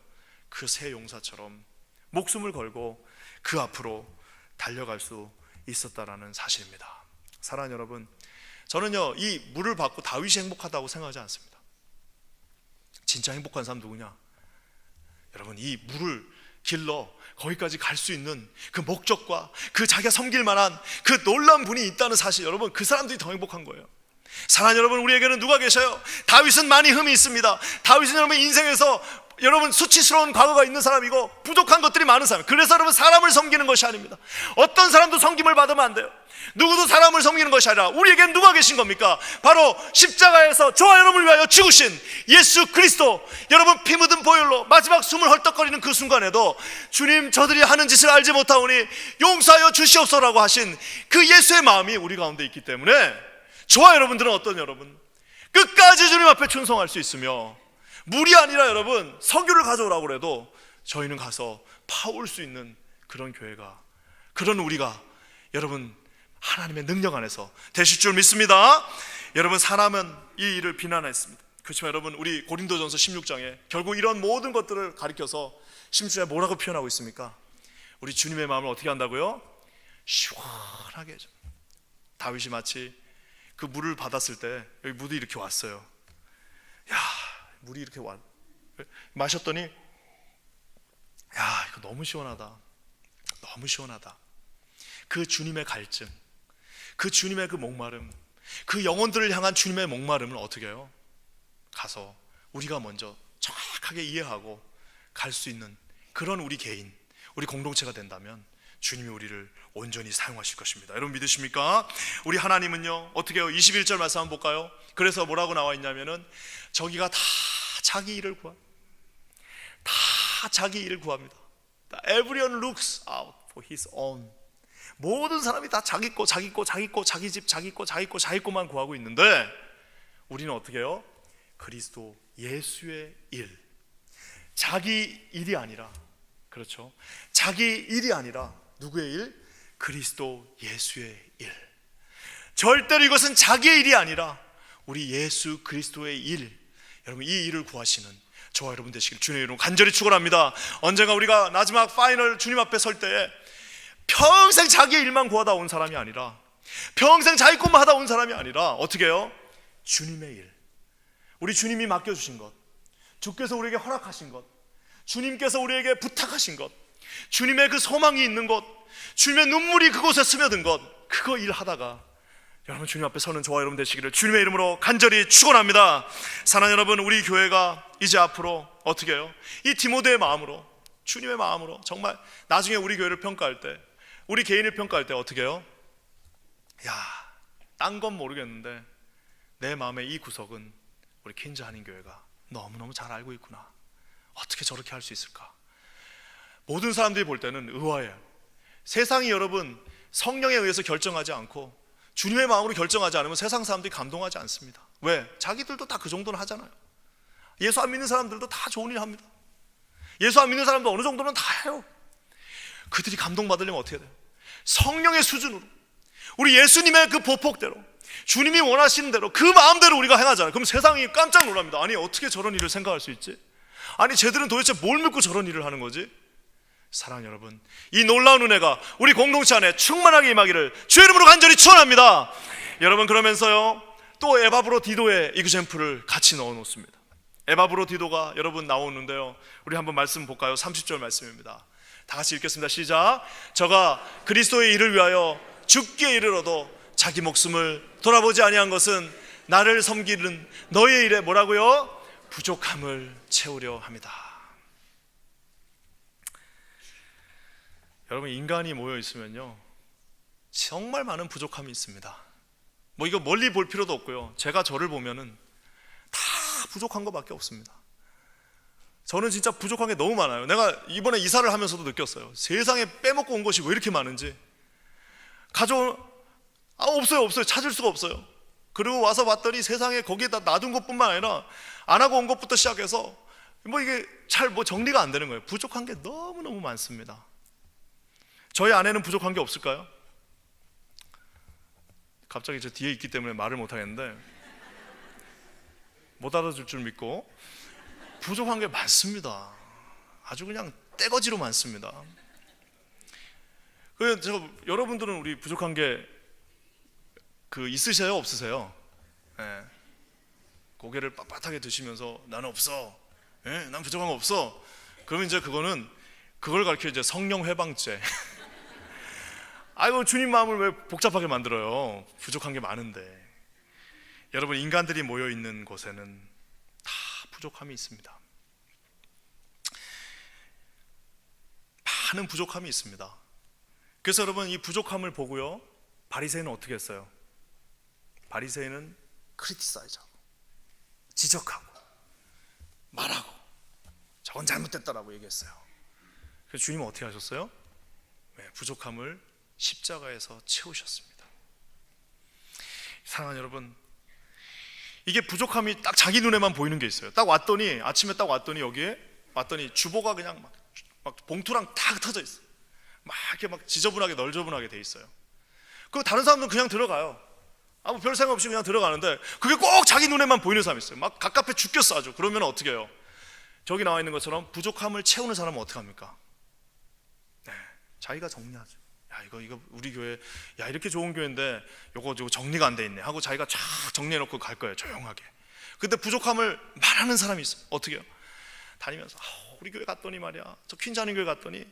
그 새 용사처럼 목숨을 걸고 그 앞으로 달려갈 수 있었다라는 사실입니다. 사랑하는 여러분, 저는요 이 물을 받고 다윗이 행복하다고 생각하지 않습니다. 진짜 행복한 사람 누구냐? 여러분 이 물을 길러 거기까지 갈 수 있는 그 목적과 그 자기가 섬길 만한 그 놀라운 분이 있다는 사실, 여러분 그 사람들이 더 행복한 거예요. 사랑하는 여러분, 우리에게는 누가 계셔요? 다윗은 많이 흠이 있습니다. 다윗은 여러분 인생에서 여러분 수치스러운 과거가 있는 사람이고 부족한 것들이 많은 사람. 그래서 여러분 사람을 섬기는 것이 아닙니다. 어떤 사람도 섬김을 받으면 안 돼요. 누구도 사람을 섬기는 것이 아니라 우리에겐 누가 계신 겁니까? 바로 십자가에서 저와 여러분을 위하여 죽으신 예수 그리스도. 여러분 피 묻은 보혈로 마지막 숨을 헐떡거리는 그 순간에도 주님 저들이 하는 짓을 알지 못하오니 용서하여 주시옵소서라고 하신 그 예수의 마음이 우리 가운데 있기 때문에 저와 여러분들은 어떤 여러분 끝까지 주님 앞에 충성할 수 있으며, 물이 아니라 여러분 석유를 가져오라고 해도 저희는 가서 파올 수 있는 그런 교회가, 그런 우리가 여러분 하나님의 능력 안에서 되실 줄 믿습니다. 여러분 사람은 이 일을 비난했습니다. 그렇지만 여러분 우리 고린도전서 16장에 결국 이런 모든 것들을 가리켜서 16장에 뭐라고 표현하고 있습니까? 우리 주님의 마음을 어떻게 한다고요? 시원하게 해줘. 다윗이 마치 그 물을 받았을 때 여기 물이 이렇게 왔어요. 야, 물이 이렇게 마셨더니 야, 이거 너무 시원하다. 너무 시원하다. 그 주님의 갈증, 그 주님의 그 목마름, 그 영혼들을 향한 주님의 목마름을 어떻게 해요? 가서 우리가 먼저 정확하게 이해하고 갈 수 있는 그런 우리 개인, 우리 공동체가 된다면 주님이 우리를 온전히 사용하실 것입니다. 여러분 믿으십니까? 우리 하나님은요 어떻게 해요? 21절 말씀 한번 볼까요? 그래서 뭐라고 나와 있냐면은 저기가 다 자기 일을 다 자기 일을 구합니다. Everyone looks out for his own. 모든 사람이 다 자기 거, 자기 거, 자기 거, 자기 집, 자기 거, 자기 거, 자기 거만 구하고 있는데 우리는 어떻게 해요? 그리스도 예수의 일, 자기 일이 아니라, 그렇죠? 자기 일이 아니라 누구의 일? 그리스도 예수의 일. 절대로 이것은 자기의 일이 아니라 우리 예수 그리스도의 일. 여러분 이 일을 구하시는 저와 여러분 되시길 주님의 이름으로 간절히 축원합니다. 언젠가 우리가 마지막 파이널 주님 앞에 설 때에 평생 자기의 일만 구하다 온 사람이 아니라, 평생 자기 것만 하다 온 사람이 아니라 어떻게 해요? 주님의 일, 우리 주님이 맡겨주신 것, 주께서 우리에게 허락하신 것, 주님께서 우리에게 부탁하신 것, 주님의 그 소망이 있는 것, 주님의 눈물이 그곳에 스며든 것, 그거 일하다가 여러분 주님 앞에 서는 저와 여러분 되시기를 주님의 이름으로 간절히 축원합니다. 사랑하는 여러분, 우리 교회가 이제 앞으로 어떻게 해요? 이 디모데의 마음으로, 주님의 마음으로 정말 나중에 우리 교회를 평가할 때, 우리 개인을 평가할 때 어떻게 해요? 야, 딴 건 모르겠는데 내 마음의 이 구석은 우리 퀸즈 한인교회가 너무너무 잘 알고 있구나. 어떻게 저렇게 할 수 있을까? 모든 사람들이 볼 때는 의아해요. 세상이 여러분 성령에 의해서 결정하지 않고 주님의 마음으로 결정하지 않으면 세상 사람들이 감동하지 않습니다. 왜? 자기들도 다 그 정도는 하잖아요. 예수 안 믿는 사람들도 다 좋은 일 합니다. 예수 안 믿는 사람도 어느 정도는 다 해요. 그들이 감동받으려면 어떻게 돼요? 성령의 수준으로, 우리 예수님의 그 보폭대로, 주님이 원하시는 대로, 그 마음대로 우리가 행하잖아요. 그럼 세상이 깜짝 놀랍니다. 아니 어떻게 저런 일을 생각할 수 있지? 아니 쟤들은 도대체 뭘 믿고 저런 일을 하는 거지? 사랑하는 여러분, 이 놀라운 은혜가 우리 공동체 안에 충만하게 임하기를 주의 이름으로 간절히 축원합니다. 여러분 그러면서요 또 에바브로디도의 이그젬플을 같이 넣어 놓습니다. 에바브로디도가 여러분 나오는데요, 우리 한번 말씀 볼까요? 30절 말씀입니다. 다 같이 읽겠습니다. 시작. 저가 그리스도의 일을 위하여 죽기에 이르러도 자기 목숨을 돌아보지 아니한 것은 나를 섬기는 너의 일에 뭐라고요? 부족함을 채우려 합니다. 여러분 인간이 모여 있으면요 정말 많은 부족함이 있습니다. 뭐 이거 멀리 볼 필요도 없고요, 제가 저를 보면은 다 부족한 것밖에 없습니다. 저는 진짜 부족한 게 너무 많아요. 내가 이번에 이사를 하면서도 느꼈어요. 세상에 빼먹고 온 것이 왜 이렇게 많은지. 없어요. 찾을 수가 없어요. 그리고 와서 봤더니 세상에 거기에다 놔둔 것뿐만 아니라 안 하고 온 것부터 시작해서 뭐 이게 잘 정리가 안 되는 거예요. 부족한 게 너무너무 많습니다. 저희 아내는 부족한 게 없을까요? 갑자기 저 뒤에 있기 때문에 말을 못 하겠는데 못 알아줄 줄 믿고, 부족한 게 많습니다. 아주 그냥 떼거지로 많습니다. 그래서 여러분들은 우리 부족한 게 있으세요? 없으세요? 네. 고개를 빳빳하게 드시면서 나는 없어. 네? 난 부족한 거 없어. 그러면 이제 그걸 가르쳐 이제 성령 회방죄. 아이고 주님 마음을 왜 복잡하게 만들어요? 부족한 게 많은데. 여러분 인간들이 모여 있는 곳에는 다 부족함이 있습니다. 많은 부족함이 있습니다. 그래서 여러분 이 부족함을 보고요, 바리새인은 어떻게 했어요? 바리새인은 크리티사이즈하고 지적하고 말하고 저건 잘못됐다라고 얘기했어요. 그래서 주님은 어떻게 하셨어요? 부족함을 십자가에서 채우셨습니다. 사랑하는 여러분, 이게 부족함이 딱 자기 눈에만 보이는 게 있어요. 아침에 딱 왔더니 여기에 왔더니 주보가 그냥 막 봉투랑 다 흩어져 있어요. 이렇게 지저분하게 널저분하게 돼 있어요. 그 다른 사람들은 그냥 들어가요. 아무 별 생각 없이 그냥 들어가는데 그게 꼭 자기 눈에만 보이는 사람이 있어요. 막 갑갑해 죽겠어 아주. 그러면 어떻게 해요? 저기 나와 있는 것처럼 부족함을 채우는 사람은 어떻게 합니까? 네, 자기가 정리하죠. 야, 야, 이거 우리 교회, 야, 이렇게 좋은 교회인데 요거 정리가 안 돼 있네 하고 자기가 쫙 정리해놓고 갈 거예요, 조용하게. 근데 부족함을 말하는 사람이 있어요. 어떻게 해요? 다니면서 우리 교회 갔더니 말이야, 저 퀸자님 교회 갔더니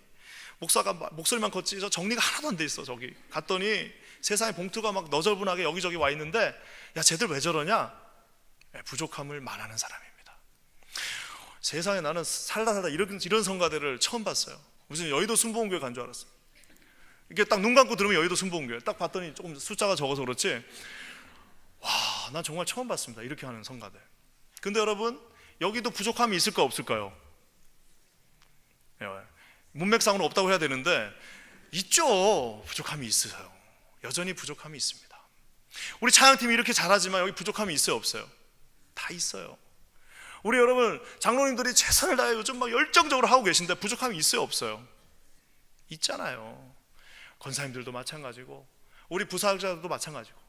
목사가 목소리만 컸지 저 정리가 하나도 안 돼 있어. 저기 갔더니 세상에 봉투가 막 너저분하게 여기저기 와 있는데, 야, 쟤들 왜 저러냐? 부족함을 말하는 사람입니다. 세상에 나는 살다 이런 성가대를 처음 봤어요. 무슨 여의도 순복음교회 간 줄 알았어. 이게 딱 눈 감고 들으면 여의도 순복음교회, 딱 봤더니 조금 숫자가 적어서 그렇지, 와, 난 정말 처음 봤습니다, 이렇게 하는 성가대. 근데 여러분, 여기도 부족함이 있을까 없을까요? 문맥상으로 없다고 해야 되는데 있죠. 부족함이 있어요. 여전히 부족함이 있습니다. 우리 찬양팀이 이렇게 잘하지만 여기 부족함이 있어요 없어요? 다 있어요. 우리 여러분 장로님들이 최선을 다해 요즘 막 열정적으로 하고 계신데 부족함이 있어요 없어요? 있잖아요. 권사님들도 마찬가지고 우리 부사역자들도 마찬가지고.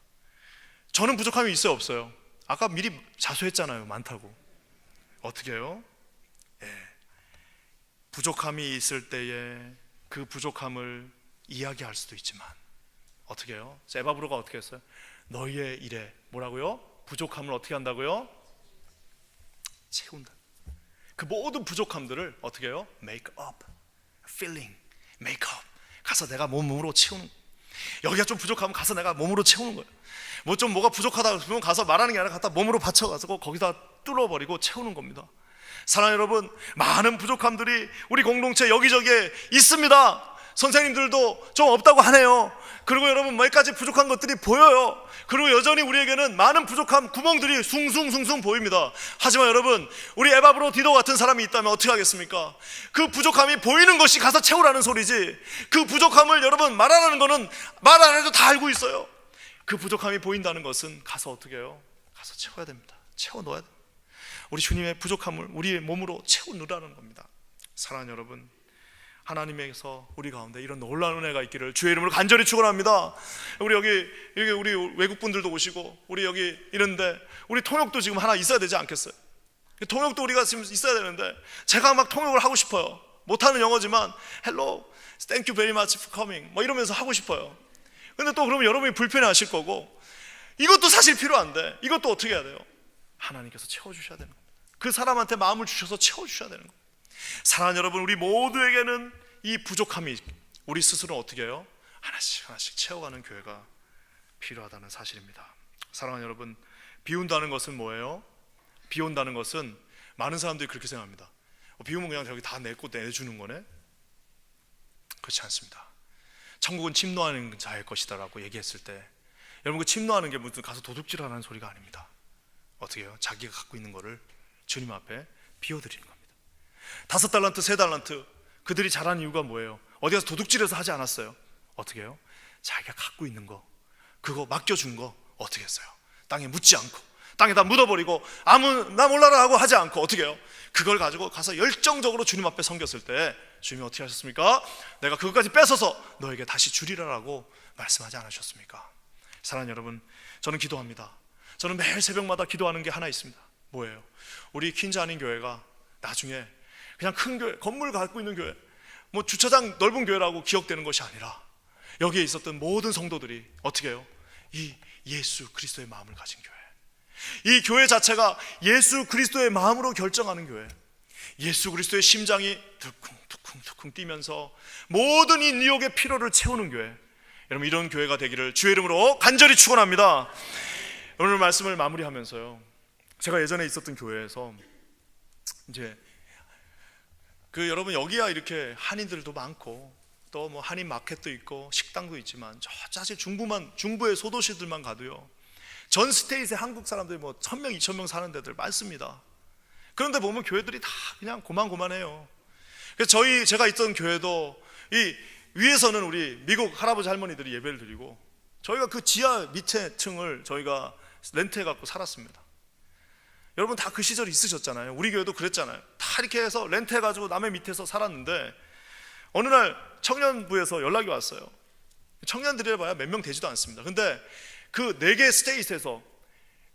저는 부족함이 있어요 없어요? 아까 미리 자수했잖아요, 많다고. 어떻게 해요? 부족함이 있을 때에 그 부족함을 이야기할 수도 있지만 어떻게 해요? 에바브로가 어떻게 했어요? 너희의 일에 뭐라고요? 부족함을 어떻게 한다고요? 채운다. 그 모든 부족함들을 어떻게 해요? make up, filling, make up. 가서 내가 몸으로 채우는. 여기가 좀 부족하면 가서 내가 몸으로 채우는 거예요. 뭐가 부족하다 그러면 가서 말하는 게 아니라 갖다 몸으로 받쳐가지고 거기다 뚫어버리고 채우는 겁니다. 사랑하는 여러분, 많은 부족함들이 우리 공동체 여기저기에 있습니다. 선생님들도 좀 없다고 하네요. 그리고 여러분 몇 가지 부족한 것들이 보여요. 그리고 여전히 우리에게는 많은 부족함 구멍들이 숭숭숭숭 보입니다. 하지만 여러분, 우리 에바브로 디도 같은 사람이 있다면 어떻게 하겠습니까? 그 부족함이 보이는 것이 가서 채우라는 소리지, 그 부족함을 여러분 말하라는 거는 말 안 해도 다 알고 있어요. 그 부족함이 보인다는 것은 가서 어떻게 해요? 가서 채워야 됩니다. 채워 넣어야 됩니다. 우리 주님의 부족함을 우리의 몸으로 채워 넣으라는 겁니다. 사랑하는 여러분, 하나님에서 우리 가운데 이런 놀라운 은혜가 있기를 주의 이름으로 간절히 축원합니다. 우리 여기 우리 외국분들도 오시고 우리 여기 이런데 우리 통역도 지금 하나 있어야 되지 않겠어요? 통역도 우리가 지금 있어야 되는데 제가 막 통역을 하고 싶어요. 못하는 영어지만 Hello, thank you very much for coming 뭐 이러면서 하고 싶어요. 근데 또 그러면 여러분이 불편해 하실 거고, 이것도 사실 필요한데 이것도 어떻게 해야 돼요? 하나님께서 채워주셔야 되는 겁니다. 그 사람한테 마음을 주셔서 채워주셔야 되는 겁니다. 사랑하는 여러분, 우리 모두에게는 이 부족함이 우리 스스로 어떻게 해요? 하나씩 하나씩 채워가는 교회가 필요하다는 사실입니다. 사랑하는 여러분, 비 온다는 것은 뭐예요? 비 온다는 것은 많은 사람들이 그렇게 생각합니다. 비 오면 그냥 저기 다 내고 내주는 거네? 그렇지 않습니다. 천국은 침노하는 자의 것이다 라고 얘기했을 때, 여러분 그 침노하는 게 무슨 가서 도둑질하는 소리가 아닙니다. 어떻게 해요? 자기가 갖고 있는 거를 주님 앞에 비워드리는 겁니다. 5달란트, 3달란트 그들이 잘한 이유가 뭐예요? 어디 가서 도둑질해서 하지 않았어요. 어떻게 해요? 자기가 갖고 있는 거, 그거 맡겨준 거 어떻게 했어요? 땅에 묻지 않고 땅에다 묻어버리고 나 몰라라 하고 하지 않고 어떻게 해요? 그걸 가지고 가서 열정적으로 주님 앞에 섬겼을 때 주님이 어떻게 하셨습니까? 내가 그것까지 뺏어서 너에게 다시 주리라라고 말씀하지 않으셨습니까? 사랑하는 여러분, 저는 기도합니다. 저는 매일 새벽마다 기도하는 게 하나 있습니다. 뭐예요? 우리 퀸즈 아닌 교회가 나중에 그냥 큰 교회, 건물 갖고 있는 교회, 뭐 주차장 넓은 교회라고 기억되는 것이 아니라 여기에 있었던 모든 성도들이 어떻게 해요? 이 예수 그리스도의 마음을 가진 교회, 이 교회 자체가 예수 그리스도의 마음으로 결정하는 교회, 예수 그리스도의 심장이 두쿵두쿵 뛰면서 모든 이 뉴욕의 피로를 채우는 교회, 여러분 이런 교회가 되기를 주의 이름으로 간절히 축원합니다. 오늘 말씀을 마무리하면서요, 제가 예전에 있었던 교회에서 이제 여러분 여기야 이렇게 한인들도 많고 또 뭐 한인 마켓도 있고 식당도 있지만 사실 중부의 소도시들만 가도요, 전 스테이트에 한국 사람들이 뭐 1000명, 2000명 사는 데들 많습니다. 그런데 보면 교회들이 다 그냥 고만고만해요. 그래서 제가 있던 교회도 이 위에서는 우리 미국 할아버지 할머니들이 예배를 드리고 저희가 그 지하 밑에 층을 저희가 렌트해 갖고 살았습니다. 여러분 다 그 시절이 있으셨잖아요. 우리 교회도 그랬잖아요. 다 이렇게 해서 렌트해 가지고 남의 밑에서 살았는데 어느 날 청년부에서 연락이 왔어요. 청년들이 해봐야 몇 명 되지도 않습니다. 근데 그 4개 스테이트에서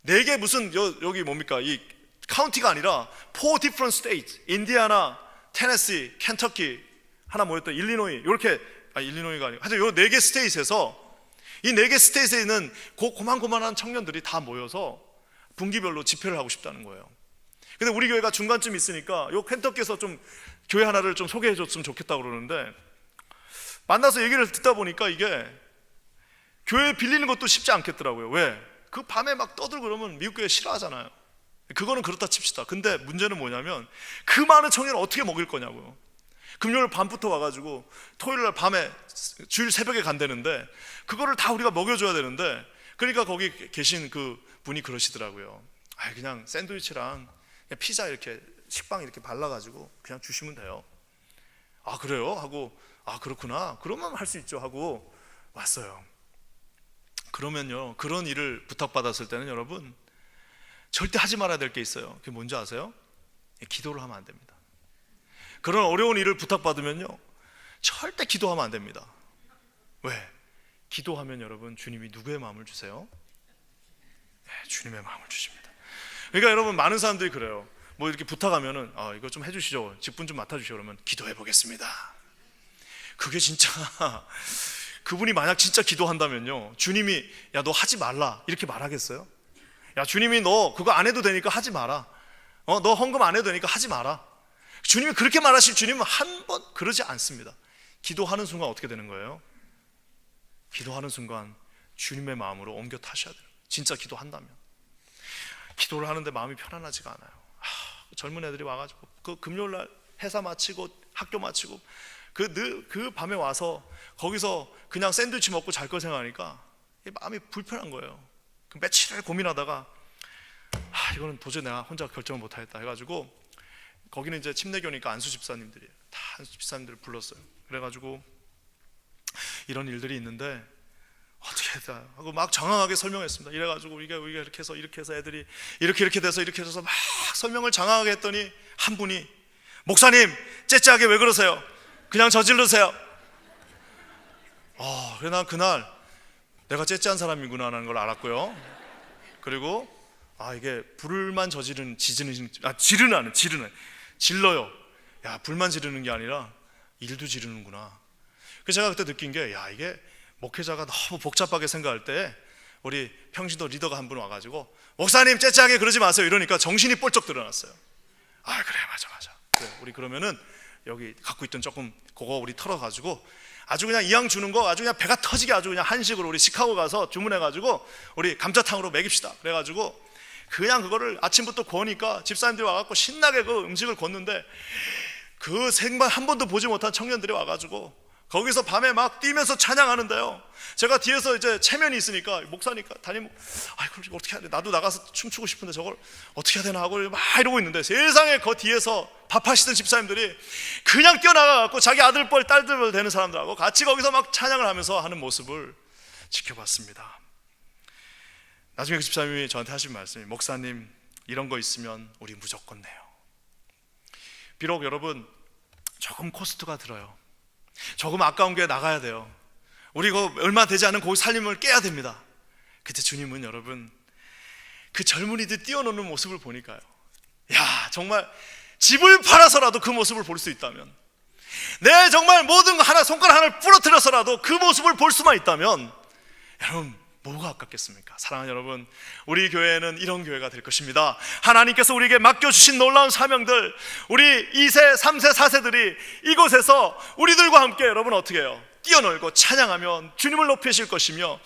4개 무슨 여기 뭡니까? 이 카운티가 아니라 4 different states, 인디아나, 테네시, 켄터키, 하나 뭐였던 일리노이, 이렇게 일리노이가 아니고 하여튼 요 4개 스테이트에서 이 4개 스테이트에 있는 고만고만한 청년들이 다 모여서 분기별로 집회를 하고 싶다는 거예요. 근데 우리 교회가 중간쯤 있으니까 요 켄터키에서 좀 교회 하나를 좀 소개해 줬으면 좋겠다고 그러는데, 만나서 얘기를 듣다 보니까 이게 교회 빌리는 것도 쉽지 않겠더라고요. 왜? 그 밤에 막 떠들고 그러면 미국 교회 싫어하잖아요. 그거는 그렇다 칩시다. 근데 문제는 뭐냐면 그 많은 청년을 어떻게 먹일 거냐고요. 금요일 밤부터 와가지고 토요일 날 밤에 주일 새벽에 간다는데 그거를 다 우리가 먹여줘야 되는데, 그러니까 거기 계신 그 분이 그러시더라고요. 그냥 샌드위치랑 그냥 피자 이렇게 식빵 이렇게 발라가지고 그냥 주시면 돼요. 아 그래요? 하고 그렇구나, 그러면 할 수 있죠 하고 왔어요. 그러면요, 그런 일을 부탁받았을 때는 여러분 절대 하지 말아야 될 게 있어요. 그게 뭔지 아세요? 기도를 하면 안 됩니다. 그런 어려운 일을 부탁받으면요 절대 기도하면 안 됩니다. 왜? 기도하면 여러분 주님이 누구의 마음을 주세요? 네, 주님의 마음을 주십니다. 그러니까 여러분 많은 사람들이 그래요. 뭐 이렇게 부탁하면은 이거 좀 해주시죠, 직분 좀 맡아주시죠, 그러면 기도해 보겠습니다. 그게 진짜 그분이 만약 진짜 기도한다면요 주님이 야 너 하지 말라 이렇게 말하겠어요? 야 주님이 너 그거 안 해도 되니까 하지 마라, 너 헌금 안 해도 되니까 하지 마라, 주님이 그렇게 말하실 주님은 한 번 그러지 않습니다. 기도하는 순간 어떻게 되는 거예요? 기도하는 순간 주님의 마음으로 옮겨 타셔야 돼요. 진짜 기도한다면. 기도를 하는데 마음이 편안하지가 않아요. 젊은 애들이 와가지고 그 금요일날 회사 마치고 학교 마치고 그 밤에 와서 거기서 그냥 샌드위치 먹고 잘 걸 생각하니까 마음이 불편한 거예요. 며칠 고민하다가 이거는 도저히 내가 혼자 결정을 못하겠다 해가지고, 거기는 이제 침례교니까 안수 집사님들이에요. 다 안수 집사님들을 불렀어요. 그래가지고 이런 일들이 있는데 어떻게 해야 하고 막 장황하게 설명했습니다. 이래가지고 우리가 이렇게 해서 애들이 이렇게 돼서 막 설명을 장황하게 했더니 한 분이 목사님 째째하게 왜 그러세요? 그냥 저지르세요. 그래 난 그날 내가 째째한 사람이구나 하는 걸 알았고요. 그리고 이게 불만 질러요. 야 불만 지르는 게 아니라 일도 지르는구나. 그래서 제가 그때 느낀 게 이게 목회자가 너무 복잡하게 생각할 때 우리 평신도 리더가 한 분 와가지고 목사님 째째하게 그러지 마세요 이러니까 정신이 뻘쩍 드러났어요. 그래 맞아. 그래, 우리 그러면은 여기 갖고 있던 조금 그거 우리 털어가지고 아주 그냥 이왕 주는 거 아주 그냥 배가 터지게 아주 그냥 한식으로 우리 시카고 가서 주문해가지고 우리 감자탕으로 먹입시다. 그래가지고 그냥 그거를 아침부터 구우니까 집사님들이 와갖고 신나게 그 음식을 걷는데 그 생방 한 번도 보지 못한 청년들이 와가지고 거기서 밤에 막 뛰면서 찬양하는데요, 제가 뒤에서 이제 체면이 있으니까 목사니까 그걸 어떻게 해야 돼, 나도 나가서 춤추고 싶은데 저걸 어떻게 해야 되나 하고 막 이러고 있는데 세상에 그 뒤에서 밥하시던 집사님들이 그냥 뛰어나가갖고 자기 아들뻘 딸들뻘 되는 사람들하고 같이 거기서 막 찬양을 하면서 하는 모습을 지켜봤습니다. 나중에 그 집사님이 저한테 하신 말씀이 목사님 이런 거 있으면 우리 무조건 내요. 비록 여러분 조금 코스트가 들어요. 조금 아까운 게 나가야 돼요. 우리 이거 얼마 되지 않은 고기 살림을 깨야 됩니다. 그때 주님은 여러분 그 젊은이들 뛰어노는 모습을 보니까요, 정말 집을 팔아서라도 그 모습을 볼 수 있다면, 내 정말 모든 거 하나 손가락 하나를 부러뜨려서라도 그 모습을 볼 수만 있다면 여러분 뭐가 아깝겠습니까? 사랑하는 여러분, 우리 교회는 이런 교회가 될 것입니다. 하나님께서 우리에게 맡겨주신 놀라운 사명들, 우리 2세, 3세, 4세들이 이곳에서 우리들과 함께 여러분 어떻게 해요? 뛰어놀고 찬양하면 주님을 높이실 것이며,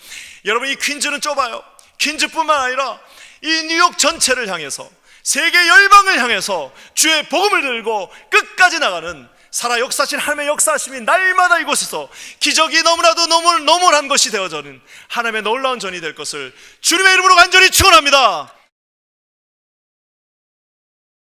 여러분 이 퀸즈는 좁아요. 퀸즈뿐만 아니라 이 뉴욕 전체를 향해서, 세계 열방을 향해서 주의 복음을 들고 끝까지 나가는 살아 역사하신 하나님의 역사하심이 날마다 이곳에서 기적이 너무나도 너무한 것이 되어져는 하나님의 놀라운 전이 될 것을 주님의 이름으로 간절히 축원합니다.